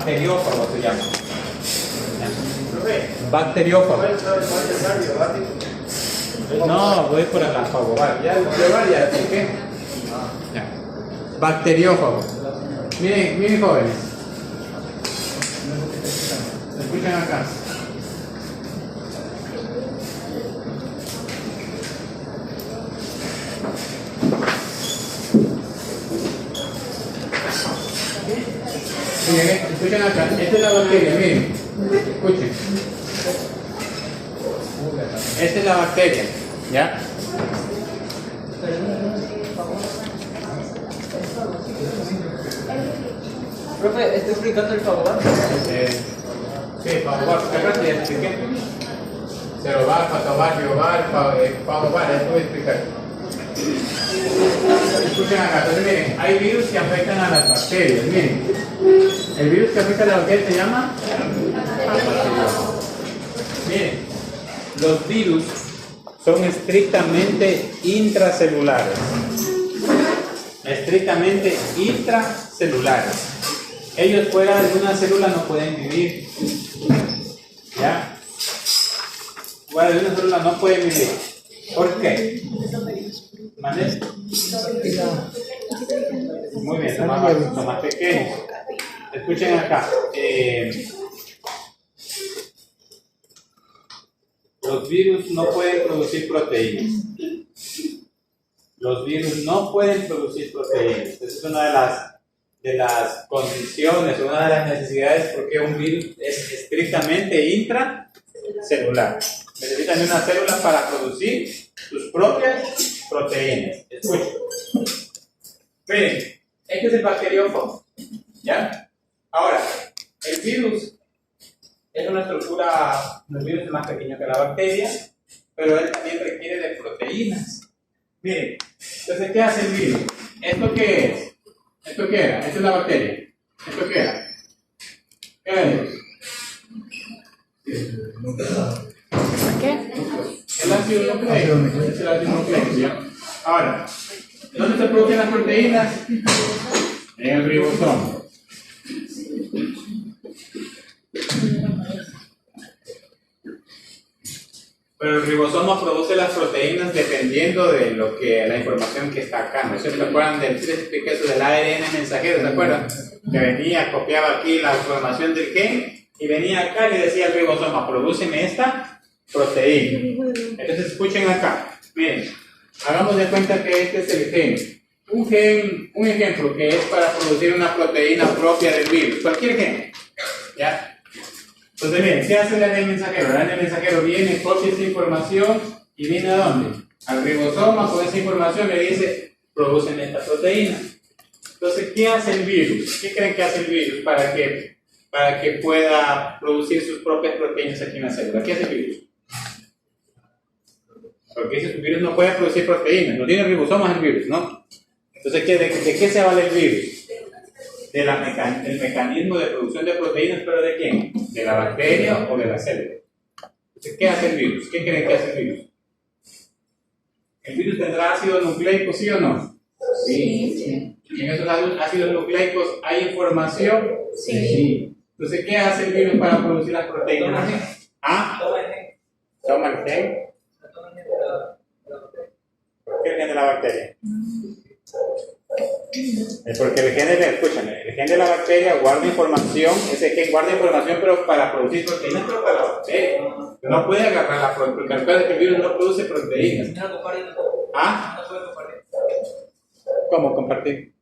bacteriófago se llama. Bacteriófago. No, voy por la fagoval. Ya, ya expliqué. Ya. Bacteriófago. Miren jóvenes. Escuchen acá. Miren, escuchen acá. Esta es la bacteria, miren. Escuchen. Esta es la bacteria, ¿ya? Profe, ¿estoy explicando el favor? Sí, favor, ¿qué rato ya expliqué? Cerovar, patovar, biovar, favovar, eso voy a explicar. Escuchen acá, entonces miren, hay virus que afectan a las bacterias, miren. El virus que afecta a las bacterias se llama bacteriófago. Miren, los virus son estrictamente intracelulares. Estrictamente intracelulares. Ellos fuera de una célula no pueden vivir. ¿Ya? Fuera de una célula no pueden vivir. ¿Por qué? ¿Vale? Muy bien, son más pequeños. Escuchen acá. Los virus no pueden producir proteínas. Los virus no pueden producir proteínas. Esa es una de las condiciones, una de las necesidades porque un virus es estrictamente intracelular. Necesitan una célula para producir sus propias proteínas. Escuchen. Miren, este es el bacteriófago. ¿Ya? Ahora, el virus es una estructura, el virus es más pequeño que la bacteria, pero él también requiere de proteínas. Miren, entonces, ¿qué hace el virus? ¿Esto qué es? ¿Esto qué era? ¿Esta es la bacteria? ¿Esto qué era? ¿Qué es? ¿Qué? El ácido nucleico. Es el ácido nucleico, ¿ya? Ahora, ¿dónde se producen las proteínas? En el ribosoma. Pero el ribosoma produce las proteínas dependiendo de la información que está acá. ¿No se acuerdan del eso del ARN mensajero? ¿Se acuerdan? Que venía, copiaba aquí la información del gen y venía acá y le decía al ribosoma, prodúceme esta proteína. Entonces escuchen acá. Miren, hagamos de cuenta que este es el gen. Un ejemplo que es para producir una proteína propia del virus. Cualquier gen. ¿Ya? Entonces, miren, ¿qué hace el ARN mensajero? El ARN mensajero viene, copia esa información y viene ¿a dónde? Al ribosoma, con esa información le dice, producen esta proteína. Entonces, ¿qué hace el virus? ¿Qué creen que hace el virus para que pueda producir sus propias proteínas aquí en la célula? ¿Qué hace el virus? Porque dice que el virus no puede producir proteínas, no tiene ribosomas el virus, ¿no? Entonces, ¿de qué se vale el virus? Del mecanismo de producción de proteínas, ¿pero de quién? ¿De la bacteria o de la célula? Entonces, ¿qué hace el virus? ¿Qué creen que hace el virus? ¿El virus tendrá ácido nucleico, sí o no? Sí. ¿Y en esos ácidos nucleicos hay información? Sí. Entonces, ¿qué hace el virus para producir las proteínas? ¿Ah? Toma el gen. ¿Por qué el gen de la bacteria? Porque el gen de la bacteria guarda información, ese gen guarda información, pero para producir proteínas, pero para la bacteria. No puede agarrar la proteína, porque recuerda que el virus no produce proteínas. ¿Ah? ¿Cómo compartir?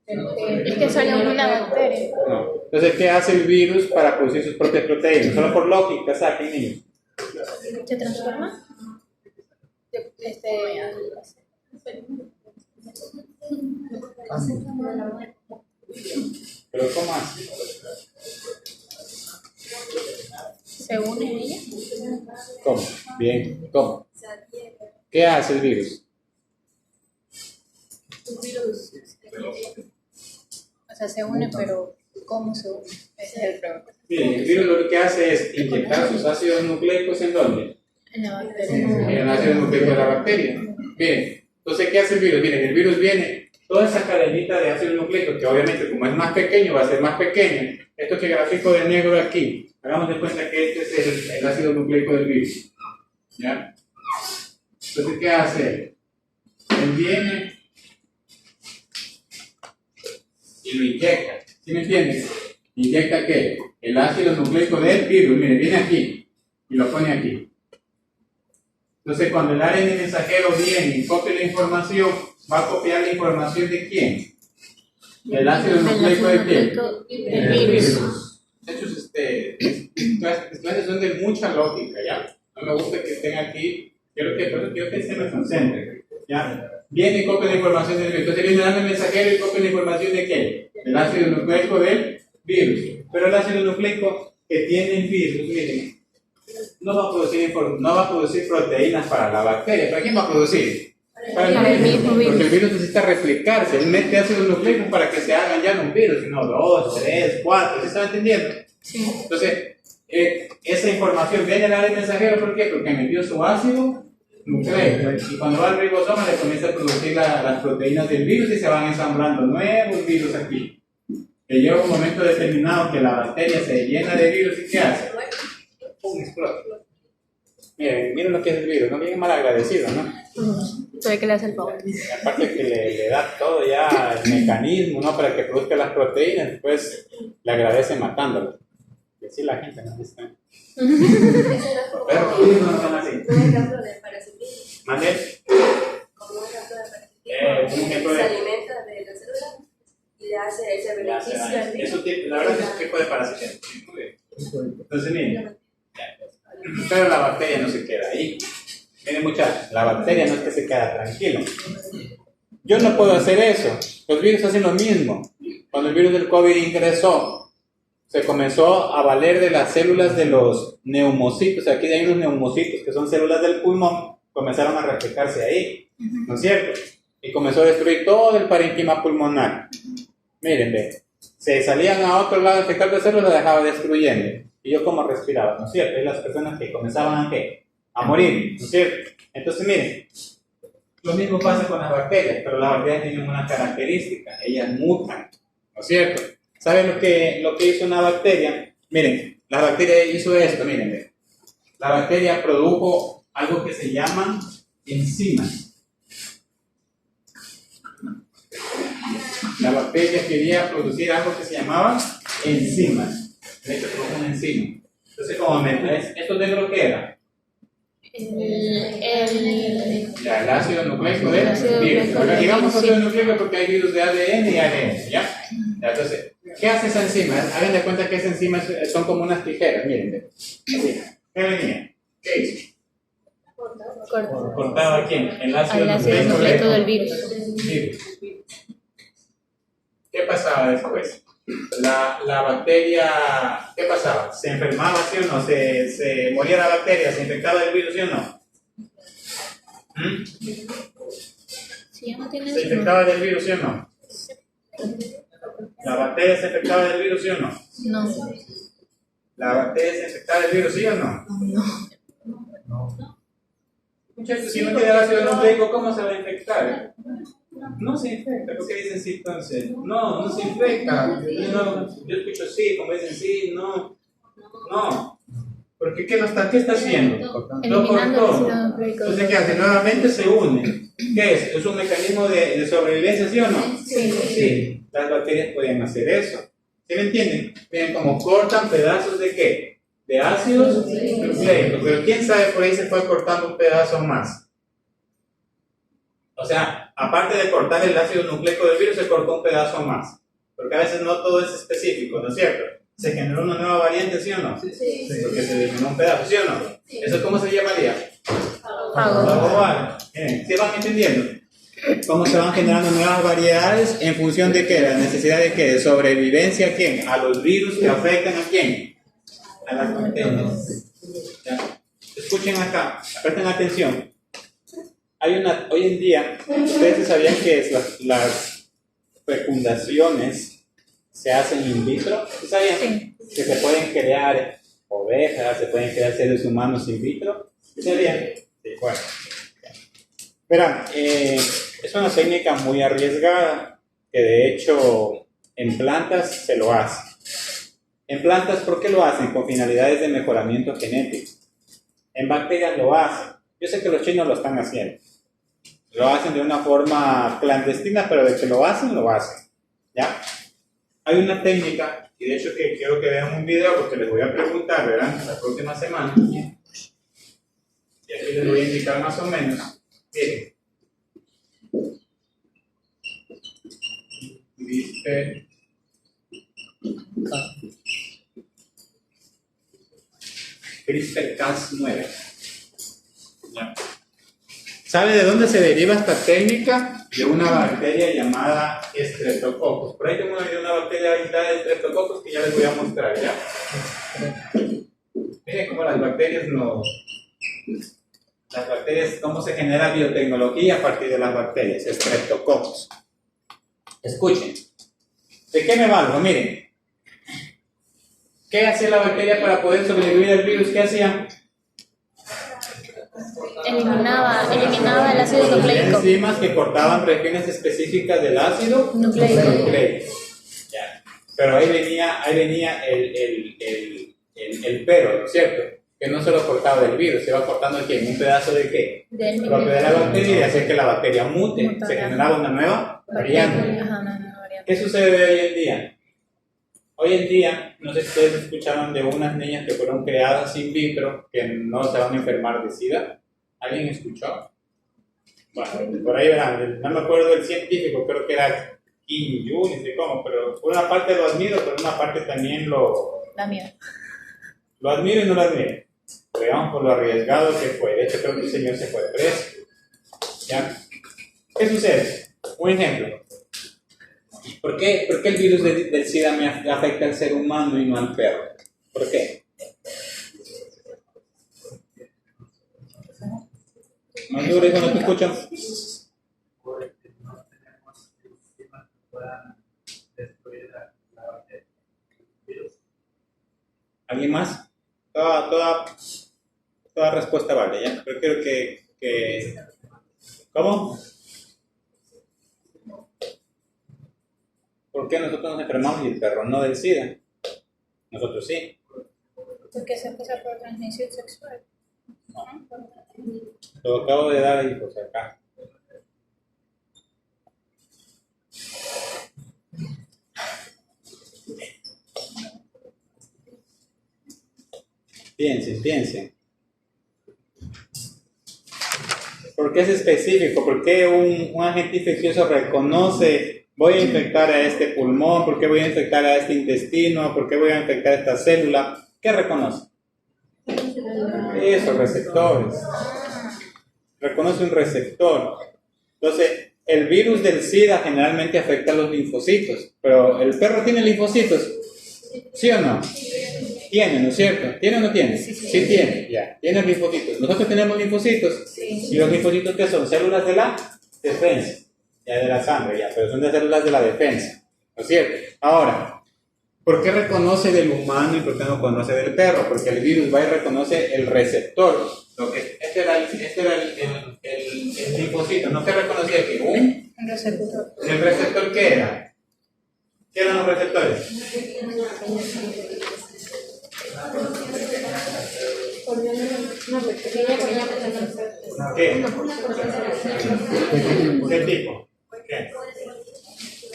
Es que sale una bacteria. No. Entonces, ¿qué hace el virus para producir sus propias proteínas? Solo por lógica, ¿sabes, niños? ¿Se transforma? ¿Pero cómo hace? ¿Se une ella? ¿Cómo? Bien, ¿cómo? ¿Qué hace el virus? O sea, se une, pero ¿cómo se une? Ese es el problema. Bien, el virus lo que hace es inyectar sus ácidos nucleicos ¿en dónde? En la bacteria. En el ácido nucleico de la bacteria. Bien, entonces, ¿qué hace el virus? Miren, el virus viene, toda esa cadenita de ácido nucleico, que obviamente como es más pequeño, va a ser más pequeño. Esto que grafico de negro aquí, hagamos de cuenta que este es el ácido nucleico del virus. ¿Ya? Entonces, ¿qué hace él? Él viene y lo inyecta. ¿Sí me entiendes? ¿Inyecta qué? El ácido nucleico del virus. Mire, viene aquí y lo pone aquí. Entonces, cuando el ARN mensajero viene y copia la información, ¿va a copiar la información de quién? Del ácido nucleico de quién? Del virus. De hecho, las clases son de mucha lógica, ¿ya? No me gusta que estén aquí. Quiero que se me concentren, ¿ya? Viene y copia la información del virus. Entonces viene el ARN mensajero y copia la información de quién? Del ácido nucleico del virus. Pero el ácido nucleico que tiene el virus, miren, no va a producir proteínas para la bacteria. ¿Para quién va a producir? Para el mismo virus. Porque el virus necesita replicarse. Él mete ácido nucleico para que se hagan ya no un virus, sino 2, 3, 4. ¿Sí están entendiendo? Sí. Entonces, esa información viene al ARN mensajero. ¿Por qué? Porque metió su ácido nucleico. Y cuando va al ribosoma le comienza a producir las proteínas del virus y se van ensamblando nuevos virus aquí. Que llega un momento determinado que la bacteria se llena de virus y ¿qué hace? ¡Pum! Explota. Miren lo que es el virus, no bien mal agradecido, ¿no? Todavía que le hace el favor. Aparte que le da todo ya el mecanismo, ¿no? Para que produzca las proteínas, después le agradece matándolo. Y así la gente no está. Pero no son así. Un ejemplo de parasitismo. ¿Mande? Como un ejemplo de parasitismo. Un ejemplo Se de... alimenta de la célula y se beneficia. La verdad es que es un tipo de parasitismo. Entonces, miren. Pero la bacteria no se queda ahí. Miren muchachos, la bacteria no es que se queda tranquilo. Yo no puedo hacer eso. Los virus hacen lo mismo. Cuando el virus del COVID ingresó, se comenzó a valer de las células de los neumocitos. Aquí hay unos neumocitos que son células del pulmón. Comenzaron a replicarse ahí, ¿no es cierto? Y comenzó a destruir todo el parénquima pulmonar. Miren, ve. Se salían a otro lado a infectar de células, la dejaba destruyendo. Y yo como respiraba, ¿no es cierto? Y las personas que comenzaban a ¿qué? A morir, ¿no es cierto? Entonces, miren, lo mismo pasa con las bacterias, pero las bacterias tienen una característica, ellas mutan, ¿no es cierto? ¿Saben lo que hizo una bacteria? Miren, la bacteria hizo esto, miren, la bacteria produjo algo que se llaman enzimas. La bacteria quería producir algo que se llamaba enzimas. De hecho, produjo una enzima. Entonces, como ¿esto dentro qué era? El ácido nucleico del virus. Ahora digamos ácido nucleico porque hay virus de ADN y ARN, ¿ya? Entonces, ¿qué hace esa enzima? Hagan de cuenta que esas enzimas son como unas tijeras, miren. Así. ¿Qué venía? ¿Qué hizo? ¿Cortaba a quién? El ácido nucleico del virus. ¿Qué pasaba después? La bacteria, ¿qué pasaba? ¿Se enfermaba, sí o no? ¿Se moría la bacteria? ¿Se infectaba del virus, sí o no? Si ya no tiene ¿Se infectaba del virus, sí o no? ¿La bacteria se infectaba del virus, sí o no? No. ¿La bacteria se infectaba del virus, sí o no? No. Muchachos, si no tiene el ácido nucleico, ¿cómo se va a infectar? No se infecta. ¿Por qué dicen sí entonces? No se infecta. Yo escucho sí, como dicen sí, no. Porque ¿qué está haciendo? Lo cortó. Entonces, ¿qué hace? Nuevamente se une. ¿Qué es? ¿Es un mecanismo de sobrevivencia, sí o no? Sí. Las bacterias pueden hacer eso. ¿Sí me entienden? Miren cómo cortan pedazos de ¿qué? De ácidos nucleicos. Pero quién sabe, por ahí se fue cortando un pedazo más. O sea, aparte de cortar el ácido nucleico del virus, se cortó un pedazo más. Porque a veces no todo es específico, ¿no es cierto? ¿Se generó una nueva variante, sí o no? Sí. Porque se eliminó un pedazo, ¿sí o no? Sí. ¿Eso cómo se llamaría? Fagoval. ¿Sí van entendiendo? ¿Cómo se van generando nuevas variedades en función de qué? La necesidad de qué? De sobrevivencia a quién? A los virus que afectan a quién? A las bacterias. ¿Ya? Escuchen acá, presten atención. Hoy en día, ustedes sabían que las fecundaciones se hacen in vitro. ¿Sí sabían? Sí. Que se pueden crear ovejas, se pueden crear seres humanos in vitro. ¿Sí sabían? Sí, bueno. Verán, Es una técnica muy arriesgada, que de hecho en plantas se lo hace. En plantas, ¿por qué lo hacen? Con finalidades de mejoramiento genético. En bacterias lo hacen. Yo sé que los chinos lo están haciendo. Lo hacen de una forma clandestina, pero de que lo hacen, lo hacen. ¿Ya? Hay una técnica, y de hecho que quiero que vean un video porque les voy a preguntar, ¿verdad? La próxima semana. Y aquí les voy a indicar más o menos. Miren. Dice... CRISPR-Cas9. ¿Ya? ¿Sabe de dónde se deriva esta técnica? De una bacteria llamada Streptococcus. Por ahí tengo una bacteria llamada Streptococcus que ya les voy a mostrar, ¿ya? Miren cómo las bacterias cómo se genera biotecnología a partir de las bacterias, Streptococcus. Escuchen. ¿De qué me valgo? Miren. ¿Qué hacía la bacteria para poder sobrevivir al virus? ¿Qué hacía? Eliminaba el ácido nucleico. Enzimas que cortaban regiones específicas del ácido nucleico. Ya. Pero ahí venía el pero, ¿no es cierto? Que no solo cortaba del virus, se iba cortando aquí un pedazo de qué? Propio de la bacteria y hacer que la bacteria mute. Se generaba una nueva variante. ¿Qué sucede hoy en día? Hoy en día, no sé si ustedes escucharon de unas niñas que fueron creadas in vitro que no se van a enfermar de SIDA. ¿Alguien escuchó? Bueno, por ahí verán, no me acuerdo del científico, creo que era Kim Yu, ni sé cómo, pero por una parte lo admiro, por una parte también lo admiro y no lo admiro. Veamos por lo arriesgado que fue. De hecho, creo que el señor se fue preso. ¿Ya? ¿Qué sucede? Un ejemplo. ¿Por qué el virus del SIDA me afecta al ser humano y no al perro? ¿Por qué? ¿Más duro eso no te escucho? ¿Alguien más? Toda respuesta vale, ¿ya? Pero quiero que... ¿Cómo? ¿Por qué nosotros nos enfermamos y el perro no del SIDA? Nosotros sí. Porque se empieza por transmisión sexual. No. Lo acabo de dar ahí, pues acá. Piensen. ¿Por qué es específico? ¿Por qué un agente infeccioso reconoce, voy a infectar a este pulmón? ¿Por qué voy a infectar a este intestino? ¿Por qué voy a infectar a esta célula? ¿Qué reconoce? Esos receptores. Reconoce un receptor. Entonces, el virus del SIDA generalmente afecta a los linfocitos. Pero, ¿el perro tiene linfocitos? ¿Sí o no? Tiene, ¿no es cierto? ¿Tiene o no tiene? Sí tiene, ya. Tiene linfocitos. Nosotros tenemos linfocitos. Sí. ¿Y los linfocitos qué son? Células de la defensa. Ya de la sangre, ya. Pero son de células de la defensa. ¿No es cierto? Ahora, ¿por qué reconoce del humano y por qué no conoce del perro? Porque el virus va y reconoce el receptor. Este era el linfocito. ¿No? ¿Qué reconocía aquí? Un receptor. ¿El receptor qué era? ¿Qué eran los receptores? ¿Qué? ¿Qué tipo? ¿Qué?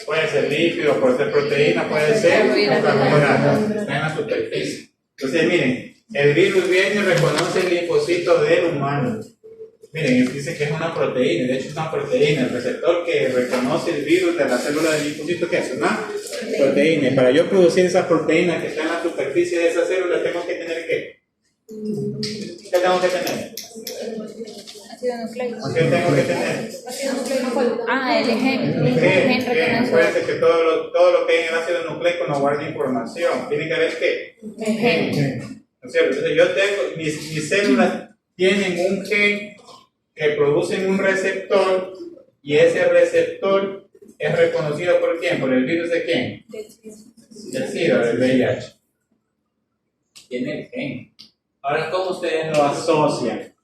Puede ser lípido, puede ser proteína, puede ser carbohidratos. Está en la superficie. Entonces, miren, el virus viene y reconoce el linfocito del humano. Miren, dice que es una proteína, de hecho es una proteína. El receptor que reconoce el virus de la célula del linfocito, ¿qué es? Una proteína. Y para yo producir esa proteína que está en la superficie de esa célula, tengo que tener ¿qué? ¿Qué tengo que tener? Ácido nucleico. ¿Qué tengo que tener? Ácido nucleico. El gen. El gen recuerden que todo lo que hay en el ácido nucleico no guarda información. Tiene que haber ¿qué? El gen. ¿No es cierto? Entonces yo tengo, mis células tienen un gen que producen un receptor y ese receptor es reconocido por quién, por el virus de quién, del SIDA, del VIH. Tiene el gen. Ahora, ¿cómo ustedes lo asocian?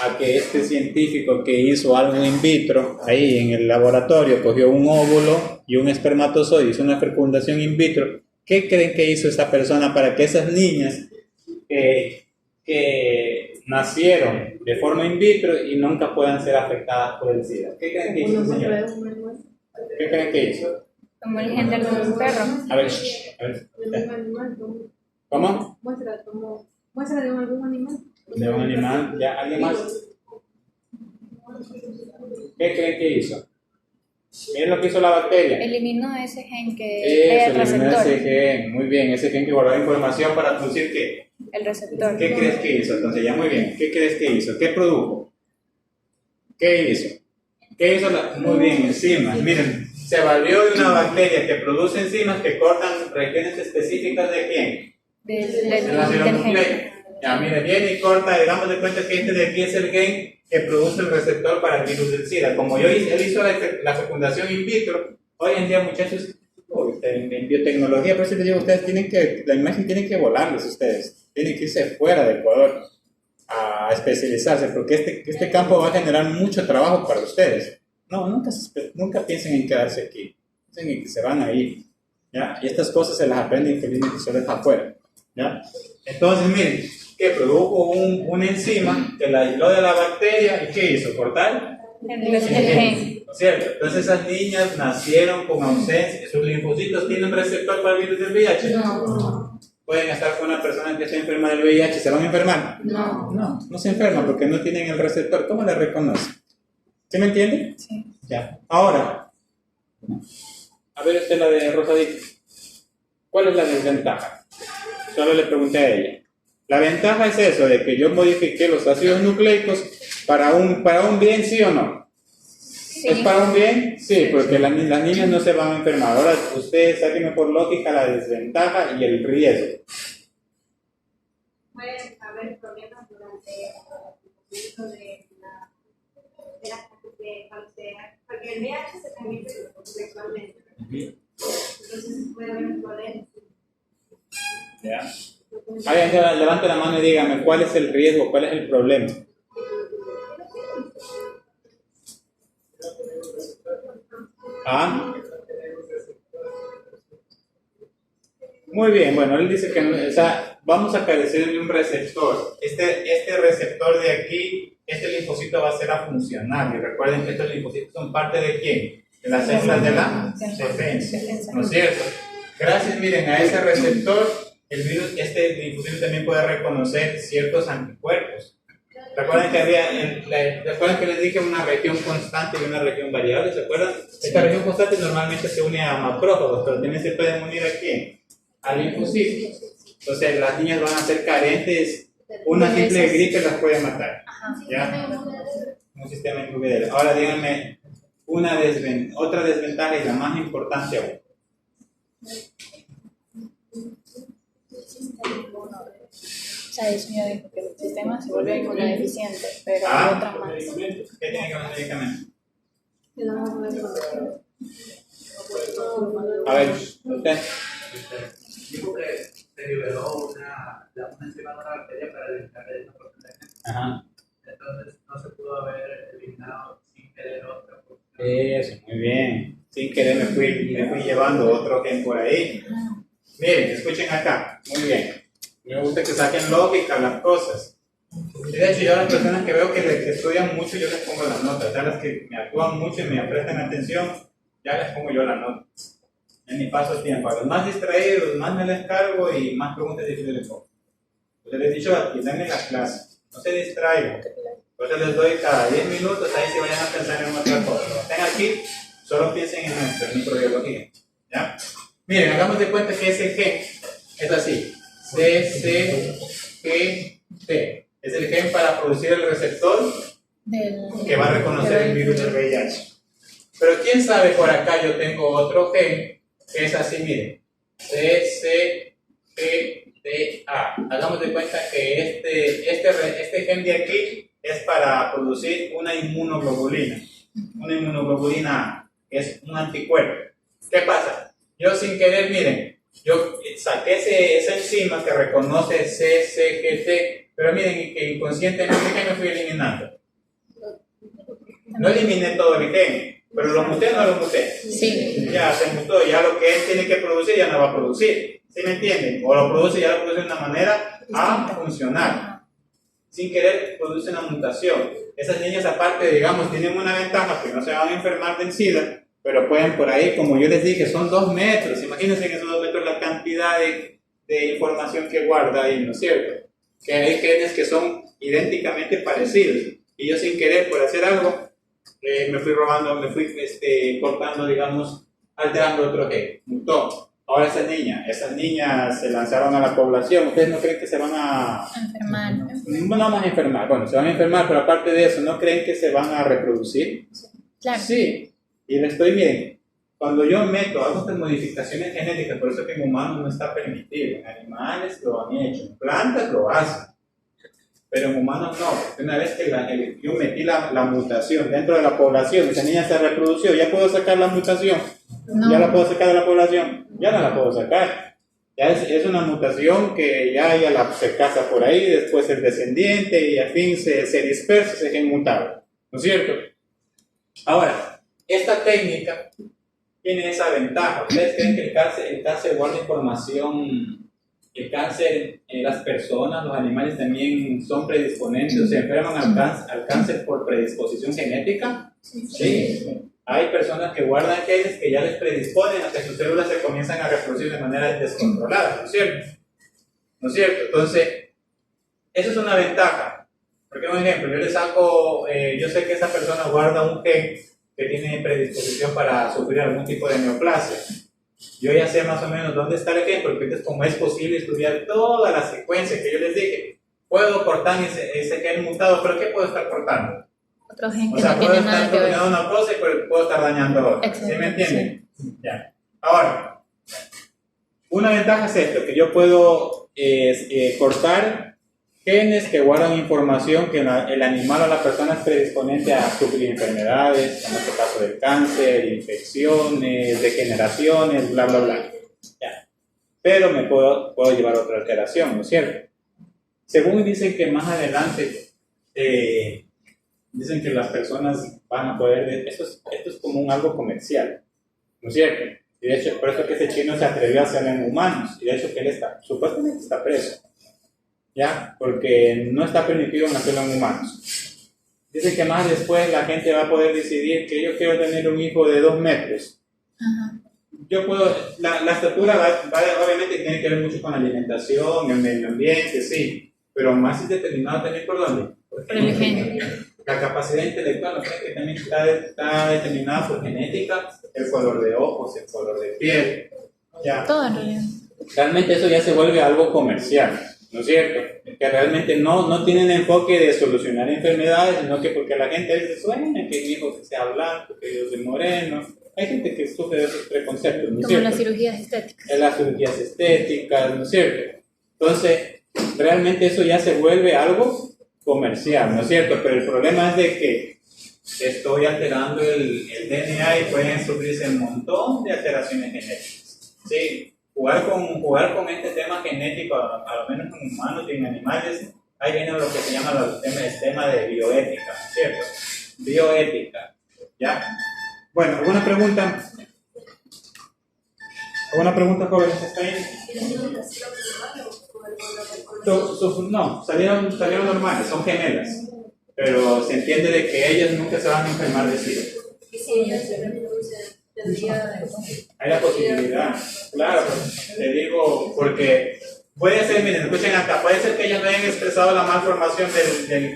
a que este científico que hizo algo in vitro, ahí en el laboratorio, cogió un óvulo y un espermatozoide, hizo una fecundación in vitro. ¿Qué creen que hizo esa persona para que esas niñas que nacieron de forma in vitro y nunca puedan ser afectadas por el SIDA? ¿Qué creen que hizo, señor? ¿Qué creen que hizo? Como el género de un perro. A ver, ¿cómo? Muestra de algún animal. De un animal, ¿ya? ¿Alguien más? ¿Qué creen que hizo? Miren lo que hizo la bacteria. Eliminó ese gen que crea el Eso, eliminó receptor. ese gen, muy bien, ese gen que guardaba información para producir ¿qué? El receptor. ¿Qué crees que hizo? Entonces, ya muy bien, ¿qué crees que hizo? ¿Qué produjo? ¿Qué hizo? ¿Qué hizo? Muy bien, enzimas. Miren, se valió de una bacteria que produce enzimas que cortan regiones específicas de quién? Del gen. Ya, mire, viene y corta, digamos de cuenta que este de aquí es el gen que produce el receptor para el virus del SIDA. Como él hizo la fecundación in vitro, hoy en día, muchachos, en biotecnología, por eso les digo, ustedes tienen que, la imagen tienen que volarles ustedes, tienen que irse fuera de Ecuador a especializarse, porque este campo va a generar mucho trabajo para ustedes. No, nunca piensen en quedarse aquí, piensen en que se van a ir, ¿ya? Y estas cosas se las aprenden infelizmente solo afuera, ¿ya? Entonces, miren, que produjo una enzima que la aisló de la bacteria y ¿qué hizo? ¿Cortar? El gen. ¿No es cierto? Entonces esas niñas nacieron con ausencia, sus linfocitos tienen receptor para el virus del VIH. No. Pueden estar con una persona que está enferma del VIH, ¿se van a enfermar? No. No se enferman porque no tienen el receptor. ¿Cómo le reconocen? ¿Sí me entiende? Sí. Ya. Ahora, a ver usted la de Rosadito. ¿Cuál es la desventaja? Solo le pregunté a ella. La ventaja es eso, de que yo modifiqué los ácidos nucleicos para un bien, ¿sí o no? Sí. ¿Es para un bien? Sí, porque las niñas no se van a enfermar. Ahora, ustedes sáquenme por lógica la desventaja y el riesgo. Pueden haber problemas durante el proceso de porque el VIH se transmite sexualmente. Entonces puede haber un problema. ¿Ya? Alguien levante la mano y dígame cuál es el riesgo, cuál es el problema. ¿Ah? Muy bien, bueno, él dice que o sea, vamos a carecer de un receptor. Este receptor de aquí, este linfocito va a ser afuncional. Y recuerden que estos linfocitos son parte de quién? De las células de la defensa. ¿No es cierto? Gracias, miren, a ese receptor, el virus, este linfocito también puede reconocer ciertos anticuerpos. ¿Recuerdan que les dije una región constante y una región variable? ¿Se acuerdan? Esta región constante normalmente se une a macrófagos, pero también se pueden unir a quién? Al linfocito. Entonces las niñas van a ser carentes, una simple gripe las puede matar. ¿Ya? Un sistema inhibidor. Ahora díganme otra desventaja y la más importante aún. O sea, eso ya dijo que el sistema se vuelve inmunodeficiente, pero hay otras más. ¿Qué tiene que ver el medicamento? A ver, usted. Dijo que se liberó una enzima de una bacteria para eliminar el porcentaje. Ajá. Entonces no se pudo haber eliminado sin querer otra. Eso, muy bien. Sin querer me fui llevando otro gen por ahí. Miren, escuchen acá. Muy bien. Me gusta que saquen lógica las cosas. Y de hecho, yo a las personas que veo que estudian mucho, yo les pongo las notas. A las que me actúan mucho y me prestan atención, ya les pongo yo la nota. En mi paso tiempo. A los más distraídos, más me les cargo y más preguntas difíciles les pongo. Entonces les he dicho, aquí denme las clases. No se distraigan. Entonces les doy cada 10 minutos, ahí si vayan a pensar en otra cosa. Cuando estén aquí, solo piensen en esto, en microbiología. ¿Ya? Miren, hagamos de cuenta que ese gen es así. CCGT. Es el gen para producir el receptor que va a reconocer el virus del VIH. Pero quién sabe, por acá yo tengo otro gen que es así, miren. CCGTA. Hagamos de cuenta que este gen de aquí es para producir una inmunoglobulina. Una inmunoglobulina A, que es un anticuerpo. ¿Qué pasa? Yo sin querer, miren, yo saqué esa enzima que reconoce CCGT, Pero miren que inconscientemente que me fui eliminando. No eliminé todo el gen, pero lo muté o no lo muté. Sí. Ya se mutó, ya lo que él tiene que producir ya no va a producir. ¿Sí me entienden? O lo produce, ya lo produce de una manera a funcionar. Sin querer produce una mutación. Esas niñas aparte, digamos, tienen una ventaja que no se van a enfermar de SIDA, pero pueden por ahí, como yo les dije, son 2 metros. Imagínense en esos 2 metros la cantidad de información que guarda ahí, ¿no es cierto? Que hay genes que son idénticamente parecidos. Y yo sin querer, por hacer algo, me fui robando, me fui cortando, digamos, alterando otro gen. Mutó. Ahora esas niñas se lanzaron a la población. ¿Ustedes no creen que se van a Enfermar. No vamos a enfermar? Bueno, se van a enfermar, pero aparte de eso, ¿no creen que se van a reproducir? Claro. Sí. Y miren, cuando yo hago estas modificaciones genéticas, por eso que en humanos no está permitido. En animales lo han hecho, en plantas lo hacen. Pero en humanos no. Una vez que yo metí la mutación dentro de la población, esa niña se reprodució, ¿ya puedo sacar la mutación? No. ¿Ya la puedo sacar de la población? Ya no la puedo sacar. Ya es una mutación que ya se casa por ahí, después el descendiente y al fin se dispersa, se queda inmutable. ¿No es cierto? Ahora, esta técnica tiene esa ventaja. ¿Ustedes creen que el cáncer guarda información? El cáncer en las personas, los animales también son predisponentes, o se enferman al cáncer por predisposición genética. Sí. Hay personas que guardan genes que ya les predisponen a que sus células se comienzan a reproducir de manera descontrolada, ¿no es cierto? ¿No es cierto? Entonces, eso es una ventaja. Porque, un ejemplo, yo sé que esa persona guarda un gen que tiene predisposición para sufrir algún tipo de neoplasia. Yo ya sé más o menos dónde está el gen, porque es como es posible estudiar toda la secuencia que yo les dije. Puedo cortar ese gen mutado, pero ¿qué puedo estar cortando? Otro gen que O sea, no puedo tiene nada estar que ver. dominando una cosa y puedo estar dañando otra. ¿Sí me entienden? Ya. Ahora, una ventaja es esto, que yo puedo cortar genes que guardan información que el animal o la persona es predisponente a sufrir enfermedades, en este caso del cáncer, infecciones, degeneraciones, bla, bla, bla. Ya. Pero me puedo llevar otra alteración, ¿no es cierto? Según dicen que más adelante, dicen que las personas van a poder, esto es como algo comercial, ¿no es cierto? Y de hecho, por eso que ese chino se atrevió a hacerlo en humanos, y de hecho que él supuestamente está preso, ¿ya? Porque no está permitido hacerlo en humanos. Dicen que más después la gente va a poder decidir que yo quiero tener un hijo de 2 metros. Ajá. Yo puedo, la estatura obviamente tiene que ver mucho con la alimentación, el medio ambiente, sí, pero más es determinado también por dónde. Por el gen. La capacidad intelectual, ¿no creen que también está determinada por genética? El color de ojos, el color de piel. Ya. Todo en realidad. Realmente eso ya se vuelve algo comercial, ¿no es cierto? Que realmente no tienen enfoque de solucionar enfermedades, sino que porque la gente dice, sueña que mi hijo que sea blanco, que yo soy moreno. Hay gente que sufre de esos preconceptos, ¿no es Como cierto? las cirugías estéticas. En las cirugías estéticas, ¿no es cierto? Entonces, realmente eso ya se vuelve algo comercial, ¿no es cierto? Pero el problema es de que estoy alterando el DNA y pueden sufrirse un montón de alteraciones genéticas. Sí, jugar con este tema genético, a lo menos en humanos y en animales, ahí viene lo que se llama el tema de bioética, ¿no es cierto? Bioética, ¿ya? Bueno, ¿alguna pregunta? ¿Alguna pregunta, jóvenes? ¿Está ahí? No, salieron normales, son gemelas, pero se entiende de que ellas nunca se van a enfermar de SIDA. Y si ella se reproduce, tendría. Hay la posibilidad, claro, te digo, porque puede ser, miren, escuchen acá, puede ser que ellas no hayan expresado la malformación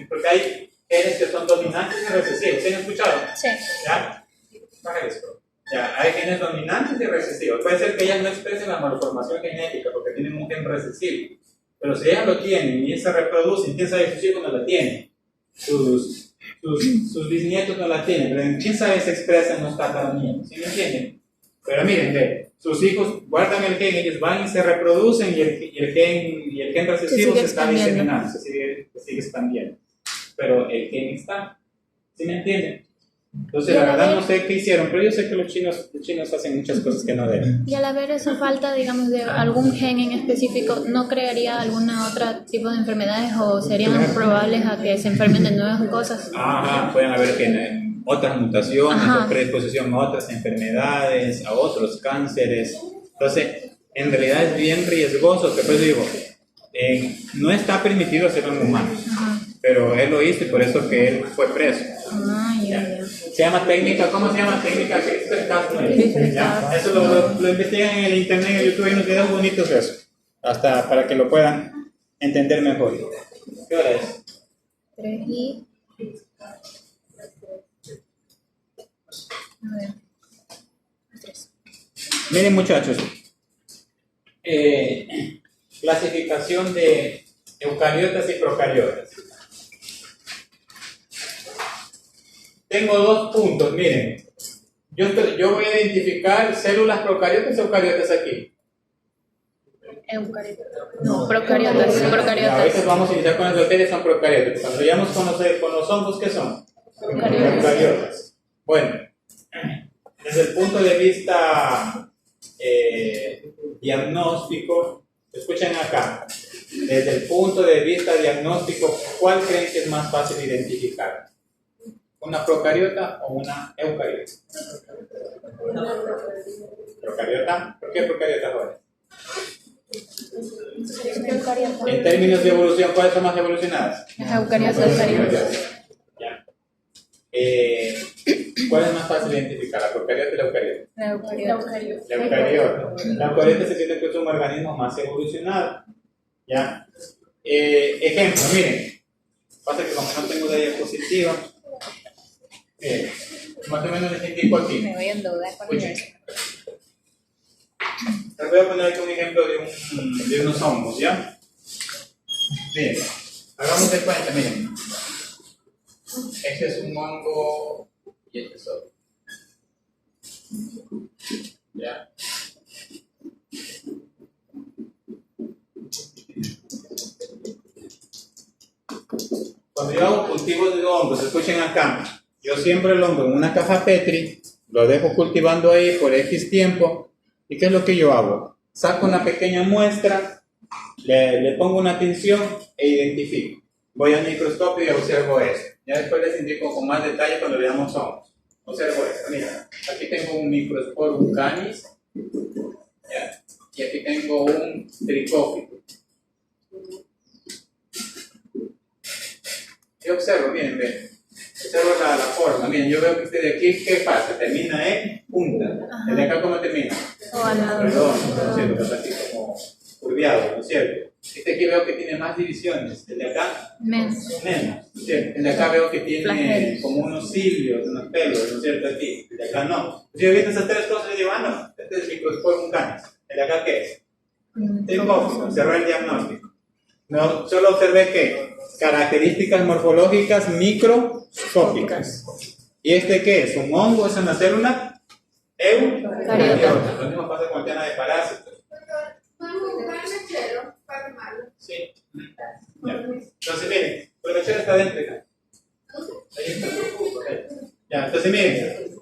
porque hay genes que son dominantes y recesivos, ¿sí han escuchado? Sí. ¿Ya? Baja esto. Ya, hay genes dominantes y recesivos. Puede ser que ellas no expresen la malformación genética porque tienen un gen recesivo. Pero si ellas lo tienen y se reproducen, quién sabe sus hijos no la tienen. Sus bisnietos no la tienen, pero quién sabe se expresan los tataranietos. ¿Sí me entienden? Pero miren, sus hijos guardan el gen, ellos van y se reproducen y el gen recesivo se está diseminando, se sigue expandiendo. Pero el gen está. ¿Sí me entienden? Entonces, la verdad no sé qué hicieron, pero yo sé que los chinos hacen muchas cosas que no deben. Y al haber esa falta, digamos, de algún gen en específico, ¿no crearía alguna otra tipo de enfermedades o serían probables a que se enfermen de nuevas cosas? Ajá, pueden haber otras mutaciones Ajá. o predisposición a otras enfermedades, a otros cánceres. Entonces, en realidad es bien riesgoso, que pues digo, no está permitido hacerlo en humanos, Ajá. pero él lo hizo y por eso que él fue preso. Ah, ya. Se llama técnica, ¿cómo se llama? Técnica CRISPR-Cas9. CRISPR-Cas. Eso lo investigan en el internet, en YouTube, hay unos videos bonitos de eso, hasta para que lo puedan entender mejor. ¿Qué hora es? 3 A ver. 3. Miren muchachos, clasificación de eucariotas y procariotas. Tengo 2 puntos, miren. Yo voy a identificar células procariotas y eucariotas aquí. Eucariotas. No, procariotas. A Procariotas. veces vamos a iniciar con las bacterias, son procariotas. Cuando vayamos con los hongos, ¿qué son? Eucariotas. Bueno, desde el punto de vista diagnóstico, escuchen acá. Desde el punto de vista diagnóstico, ¿cuál creen que es más fácil identificar? ¿Una procariota o una eucariota? ¿Procariota? ¿Por qué procariota, Jorge? En términos de evolución, ¿cuáles son más evolucionadas? Eucariotas. Ya. ¿Cuál es más fácil identificar? ¿La procariota y la eucariota? La eucariota. La eucariota. La eucariota se siente que es un organismo más evolucionado. ¿Ya? Ejemplo, miren. Pasa que como no tengo la diapositiva, más o menos les indico aquí. Me voy a endeudar con Escuchen. eso. Les voy a poner aquí un ejemplo de unos hongos, ¿ya? Miren, hagamos de cuenta, miren. Este es un hongo y este es otro. ¿Ya? Cuando yo hago cultivos de hongos, escuchen acá, yo siembro el hongo en una caja Petri, lo dejo cultivando ahí por X tiempo, ¿y qué es lo que yo hago? Saco una pequeña muestra, le pongo una tinción e identifico. Voy al microscopio y observo eso. Ya después les indico con más detalle cuando veamos hongos. Observo esto, mira, aquí tengo un Microsporum canis, ¿ya? Y aquí tengo un Trichophyllus. Yo observo, miren, ven. Observo la forma, miren, yo veo que este de aquí, ¿qué pasa? Termina en punta. ¿El de acá cómo termina? Ovalado. Redondo, ¿no es cierto? Está así como curviado, ¿no es cierto? Este aquí veo que tiene más divisiones, el de acá Menos. menos, ¿no es cierto? El de acá veo que tiene Flagelos. como unos cilios, unos pelos, ¿no es cierto? Aquí, el de acá no. Si yo viendo esas 3 cosas, yo digo, no, este es Microsporum canis. ¿El de acá qué es? Tricófico, cerró el diagnóstico. No, solo observé que características morfológicas microscópicas. ¿Y este qué es? ¿Un hongo? ¿Es una célula? Eucariota. Lo mismo pasa con el tema de parásitos. Sí. Ya. Entonces, miren, el mechero está dentro acá. Ahí está. Ya, entonces, miren,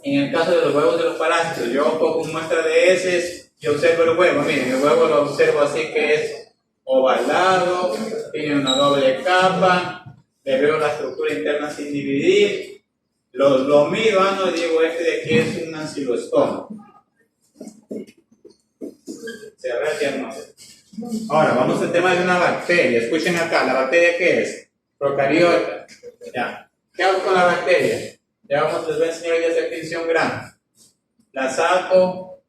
en el caso de los huevos de los parásitos, yo pongo muestra de heces y observo el huevo. Miren, el huevo lo observo así que es ovalado, tiene una doble capa, le veo la estructura interna sin dividir, lo miro, no digo, este de aquí es un ancilostoma. Cerré el diagnóstico. Ahora, vamos al tema de una bacteria. Escuchen acá, ¿la bacteria qué es? Procariota. Ya. ¿Qué hago con la bacteria? Ya les voy a enseñar hoy esa extinción grande. La saco,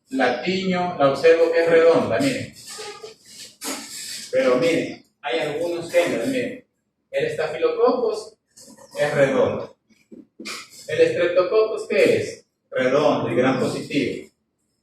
la tiño, la observo que es redonda, miren. Pero miren, hay algunos géneros, miren. El Staphylococcus es redondo. El Streptococcus, ¿qué es? Redondo y gran positivo.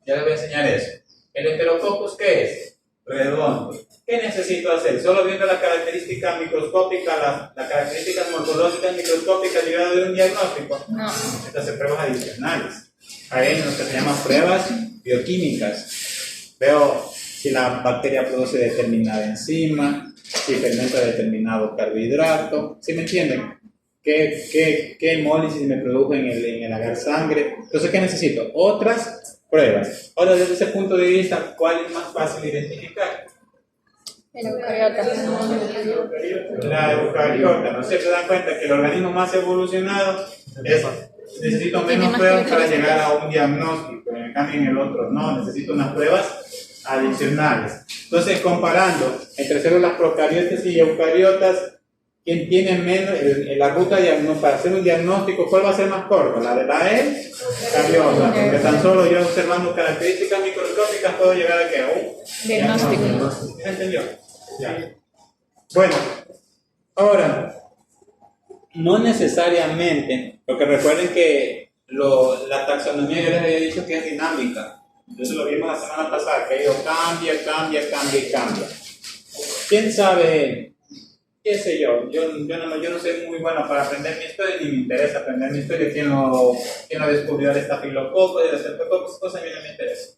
Ya les voy a enseñar eso. El Enterococcus, ¿qué es? Redondo. ¿Qué necesito hacer? Solo viendo la característica microscópica, las características morfológicas microscópicas llegadas de un diagnóstico. No. Necesito hacer pruebas adicionales. Hay unos que se llaman pruebas bioquímicas. Veo si la bacteria produce determinada enzima, si fermenta determinado carbohidrato. ¿Sí me entienden? qué hemólisis me produjo en el agar sangre. Entonces, ¿qué necesito? Otras pruebas. Ahora, desde ese punto de vista, ¿cuál es más fácil identificar? El eucariota. La eucariota. ¿No se dan cuenta que el organismo más evolucionado necesito menos pruebas para llegar a un diagnóstico? En cambio, en el otro no, necesito unas pruebas adicionales. Entonces, comparando entre células procariotas y eucariotas, ¿quién tiene menos la ruta para hacer un diagnóstico? ¿Cuál va a ser más corta? ¿La de la eucariota? Porque tan solo yo observando características microscópicas puedo llegar a un Diagnóstico. ¿Me entendió? Ya. Bueno, ahora, no necesariamente, porque recuerden que la taxonomía yo les había dicho que es dinámica. Eso lo vimos la semana pasada, que ellos cambia. ¿Quién sabe? ¿Qué sé yo? Yo no soy muy bueno para aprender mi historia, ni me interesa aprender mi historia. ¿Quién lo descubrió el estafilococo, el estreptococo? Esas cosas a mí no me interesan.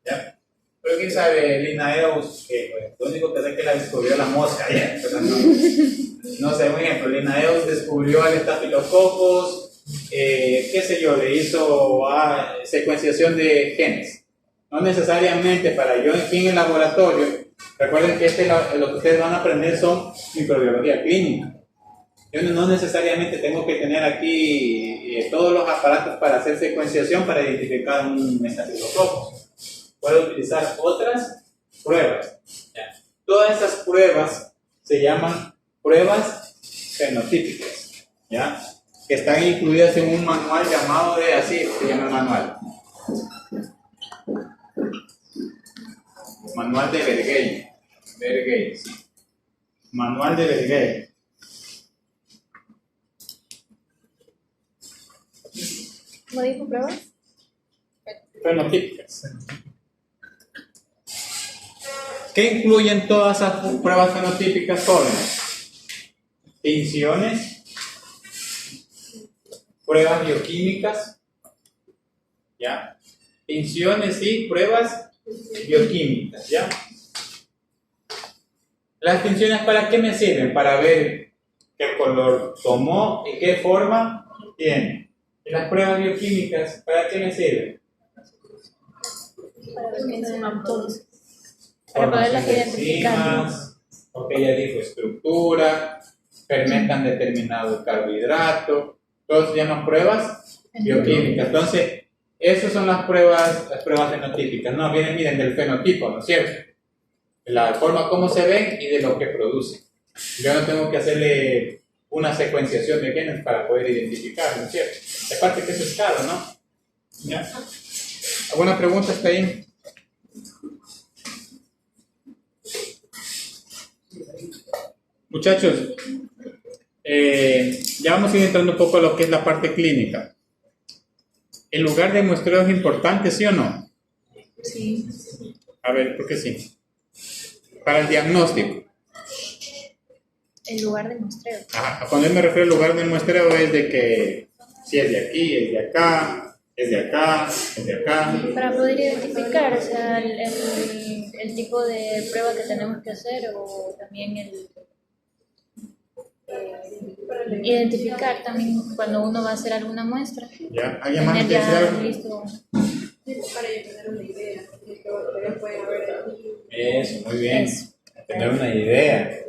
¿Ya? Pero quién sabe, Linnaeus, que pues, lo único que sé es que la descubrió la mosca, ¿ya? Pero no sé, por ejemplo, Linnaeus descubrió el estafilococos, qué sé yo, le hizo secuenciación de genes. No necesariamente para yo aquí en el laboratorio, recuerden que lo que ustedes van a aprender son microbiología clínica. Yo no necesariamente tengo que tener aquí todos los aparatos para hacer secuenciación para identificar un estafilococo. Puedo utilizar otras pruebas. ¿Ya? Todas esas pruebas se llaman pruebas fenotípicas, ¿ya? Que están incluidas en un manual llamado así se llama el manual. Manual de Bergey, sí. Manual de Bergey. ¿Cómo dijo pruebas? Fenotípicas. ¿Qué incluyen todas esas pruebas fenotípicas, jóvenes? Tinciones, pruebas bioquímicas, ¿ya? Tinciones y pruebas bioquímicas, ¿ya? Las tinciones, ¿para qué me sirven? Para ver qué color tomó y qué forma tiene. ¿Y las pruebas bioquímicas, para qué me sirven? Para ver qué son todos. Para poderlas identificar. Enzimas, porque ella dijo estructura, fermentan determinado carbohidrato, todos se llaman pruebas bioquímicas. Entonces, esas son las pruebas fenotípicas. No, miren del fenotipo, ¿no es cierto? La forma como se ven y de lo que producen. Yo no tengo que hacerle una secuenciación de genes para poder identificar, ¿no es cierto? Aparte que eso es caro, ¿no? ¿Ya? ¿Alguna pregunta hasta ahí? Muchachos, ya vamos a ir entrando un poco a lo que es la parte clínica. ¿El lugar de muestreo es importante, sí o no? Sí. A ver, ¿por qué sí? Para el diagnóstico. El lugar de muestreo. Ajá, cuando yo me refiero al lugar de muestreo es de que si es de aquí, es de acá, es de acá, es de acá. Para poder identificar, o sea, el tipo de prueba que tenemos que hacer o también identificar también cuando uno va a hacer alguna muestra. ¿Ya? ¿Alguien más Tener quiere decir ya algo? listo. Para yo tener una idea de que ustedes pueden ver aquí. Eso, muy bien. Eso. Tener una idea.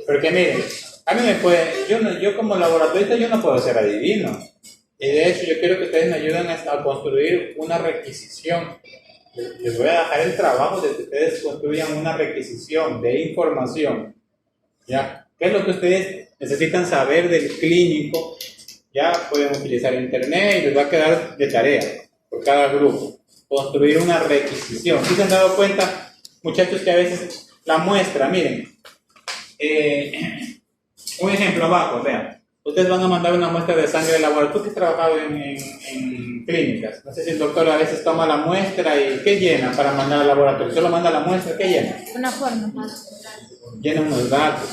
Porque miren, a mí me puede, yo como laboratorista yo no puedo ser adivino. Y de hecho yo quiero que ustedes me ayuden a construir una requisición. Les voy a dejar el trabajo de que ustedes construyan una requisición de información. ¿Ya? ¿Qué es lo que ustedes necesitan saber del clínico? Ya pueden utilizar internet y les va a quedar de tarea por cada grupo. Construir una requisición. ¿Sí se han dado cuenta, muchachos, que a veces la muestra, miren, un ejemplo abajo, vean. Ustedes van a mandar una muestra de sangre del laboratorio. Tú que has trabajado en clínicas. No sé si el doctor a veces toma la muestra y ¿qué llena para mandar al laboratorio? Solo manda la muestra, ¿qué llena? Una forma. Llena unos datos.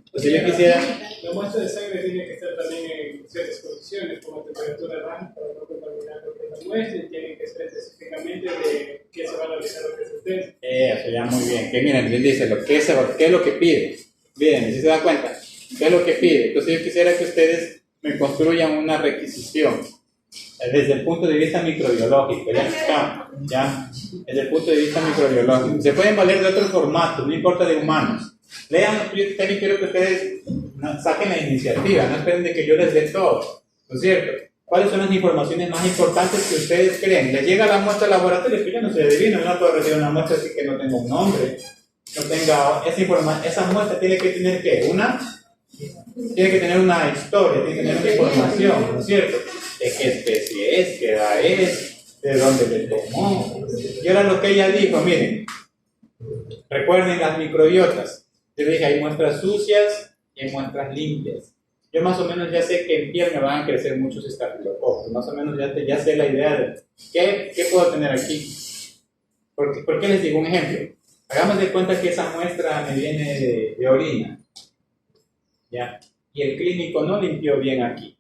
Entonces yo quisiera... La muestra de sangre tiene que estar también en ciertas condiciones, como temperatura baja para no contaminar lo que es la muestra, y tiene que ser específicamente de qué se va a realizar lo que es el test. Eso ya muy bien. Que miren, les dice qué es lo que pide. Bien, si se dan cuenta, qué es lo que pide. Entonces yo quisiera que ustedes me construyan una requisición desde el punto de vista microbiológico, ya, desde el punto de vista microbiológico. Se pueden valer de otros formatos, no importa de humanos. Lean, yo también quiero que ustedes saquen la iniciativa, no esperen de que yo les dé todo, ¿no es cierto? ¿Cuáles son las informaciones más importantes que ustedes creen? Les llega la muestra al laboratorio, que yo no soy adivino, yo no puedo recibir una muestra así que no tenga un nombre, no tenga esa información. Esa muestra tiene que tener, ¿qué? Tiene que tener una historia, tiene que tener una información, ¿no es cierto? De qué especie es, qué edad es, de dónde le tomó. Y ahora lo que ella dijo, miren, recuerden las microbiotas. Yo dije, hay muestras sucias y hay muestras limpias. Yo más o menos ya sé que en piel me van a crecer muchos estafilococos, más o menos ya sé la idea de qué puedo tener aquí. ¿Por qué les digo un ejemplo? Hagamos de cuenta que esa muestra me viene de orina, ¿ya? Y el clínico no limpió bien aquí.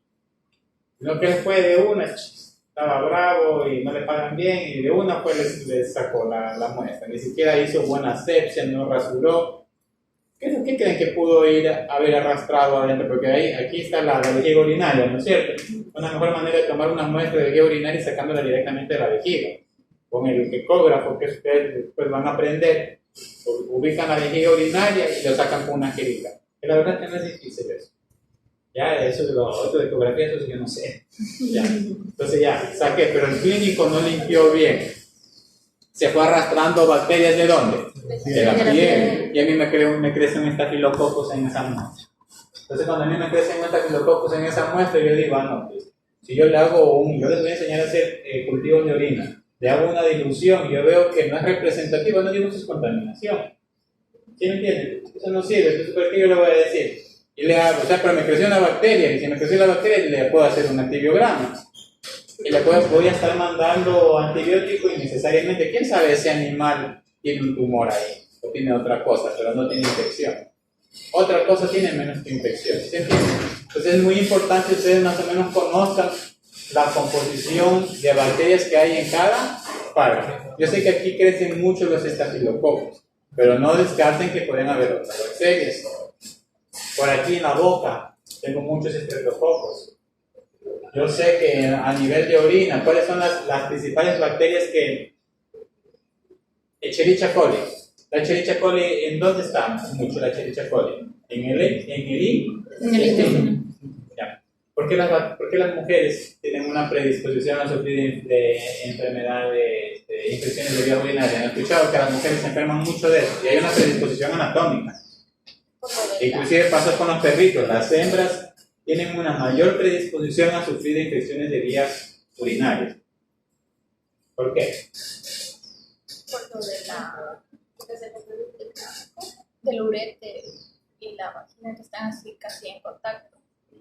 Lo que fue de una, estaba bravo y no le pagan bien, y de una fue le sacó la muestra. Ni siquiera hizo buena asepsia, no rasuró. ¿Qué creen que pudo haber arrastrado adentro? Porque aquí está la vejiga urinaria, ¿no es cierto? Una mejor manera de tomar una muestra de vejiga urinaria y sacándola directamente de la vejiga. Con el ecógrafo que ustedes después van a aprender, ubican la vejiga urinaria y lo sacan con una jeringa. Y la verdad es que no es difícil eso. Ya, eso de lo otro de ecografía, eso sí yo no sé. Ya. Entonces ya, saqué, pero el clínico no limpió bien. Se fue arrastrando bacterias ¿de dónde? De la piel. Y a mí me crecen estafilococos en esa muestra. Entonces cuando a mí me crecen estafilococos en esa muestra, yo digo, no, pues, si yo le hago yo les voy a enseñar a hacer cultivos de orina, le hago una dilución y yo veo que no es representativo, no digo que es contaminación. ¿Sí me entienden? Eso no sirve, entonces ¿por qué yo le voy a decir? Y le hago, pero me creció una bacteria, y si me creció la bacteria, le puedo hacer un antibiograma. Y le voy a estar mandando antibiótico innecesariamente. ¿Quién sabe ese animal tiene un tumor ahí? O tiene otra cosa, pero no tiene infección. Otra cosa tiene menos que infección. ¿Sí entienden? Entonces es muy importante que ustedes más o menos conozcan la composición de bacterias que hay en cada parte. Yo sé que aquí crecen mucho los estafilococos, pero no descarten que pueden haber otras bacterias. Por aquí en la boca tengo muchos estreptococos. Yo sé que a nivel de orina, ¿cuáles son las principales bacterias que... Escherichia coli. La Escherichia coli, ¿en dónde está mucho la Escherichia coli? ¿En el intestino? Ya. ¿Por qué las mujeres tienen una predisposición a sufrir de enfermedades, de infecciones de vía urinaria? Han escuchado que las mujeres se enferman mucho de eso y hay una predisposición anatómica. Inclusive pasa con los perritos. Las hembras tienen una mayor predisposición a sufrir de infecciones de vías urinarias. ¿Por qué? Por lo del ureter y la vagina que están así casi en contacto.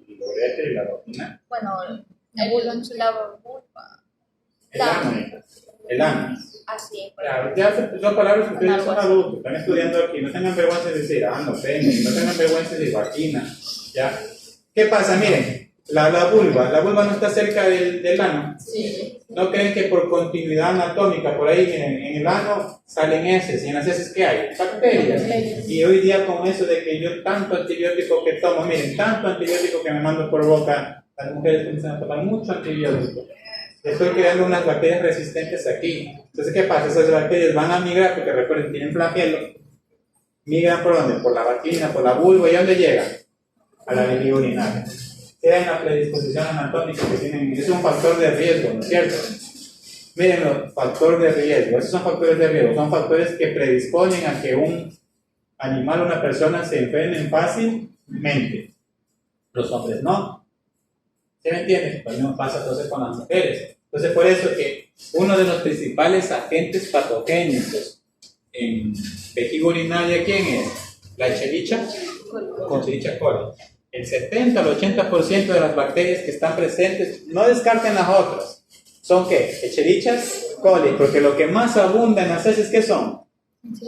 ¿El ureter y la vagina? Bueno, la vulva. El ano. Así. Claro, ya son palabras que ustedes son adultos, están estudiando aquí, no tengan vergüenza de decir, no tengan vergüenza de decir vagina, ¿ya? ¿Qué pasa? Miren, la vulva no está cerca del ano. Sí. ¿No creen que por continuidad anatómica, por ahí, miren, en el ano salen heces, y en las heces ¿qué hay? Bacterias. Y hoy día con eso de que yo tanto antibiótico que tomo, miren, tanto antibiótico que me mando por boca, las mujeres comienzan a tomar mucho antibiótico. Estoy creando unas bacterias resistentes aquí. Entonces, ¿qué pasa? Esas bacterias van a migrar, porque recuerden, tienen flagelo. ¿Migran por dónde? Por la vagina, por la vulva, ¿y a dónde llegan? A la vejiga urinaria. Queda en la predisposición anatómica que tienen. Es un factor de riesgo, ¿no es cierto? Miren los factores de riesgo. Esos son factores de riesgo. Son factores que predisponen a que un animal o una persona se enfermen fácilmente. Los hombres no. ¿Sí me entienden? Lo mismo pasa entonces con las mujeres. Entonces, por eso que uno de los principales agentes patogénicos en vejiga urinaria, ¿quién es? La Escherichia coli. El 70 al 80% de las bacterias que están presentes, no descarten las otras. ¿Son qué? Escherichia coli, porque lo que más abunda en las heces, ¿qué son?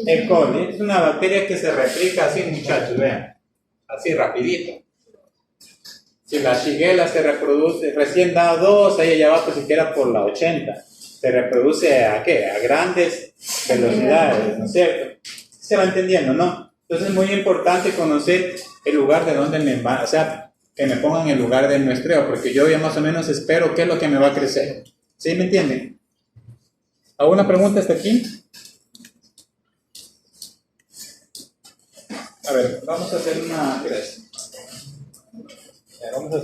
E. coli. Es una bacteria que se replica así, muchachos, vean. Así, rapidito. Si la shigella se reproduce, recién da 2, ella ya va pues siquiera por la 80. Se reproduce ¿a qué? A grandes velocidades, ¿no es cierto? Se va entendiendo, ¿no? Entonces es muy importante conocer el lugar de donde me va, o sea, que me ponga en el lugar del muestreo, porque yo ya más o menos espero qué es lo que me va a crecer. ¿Sí me entienden? ¿Alguna pregunta hasta aquí? A ver, vamos a hacer una... Vamos a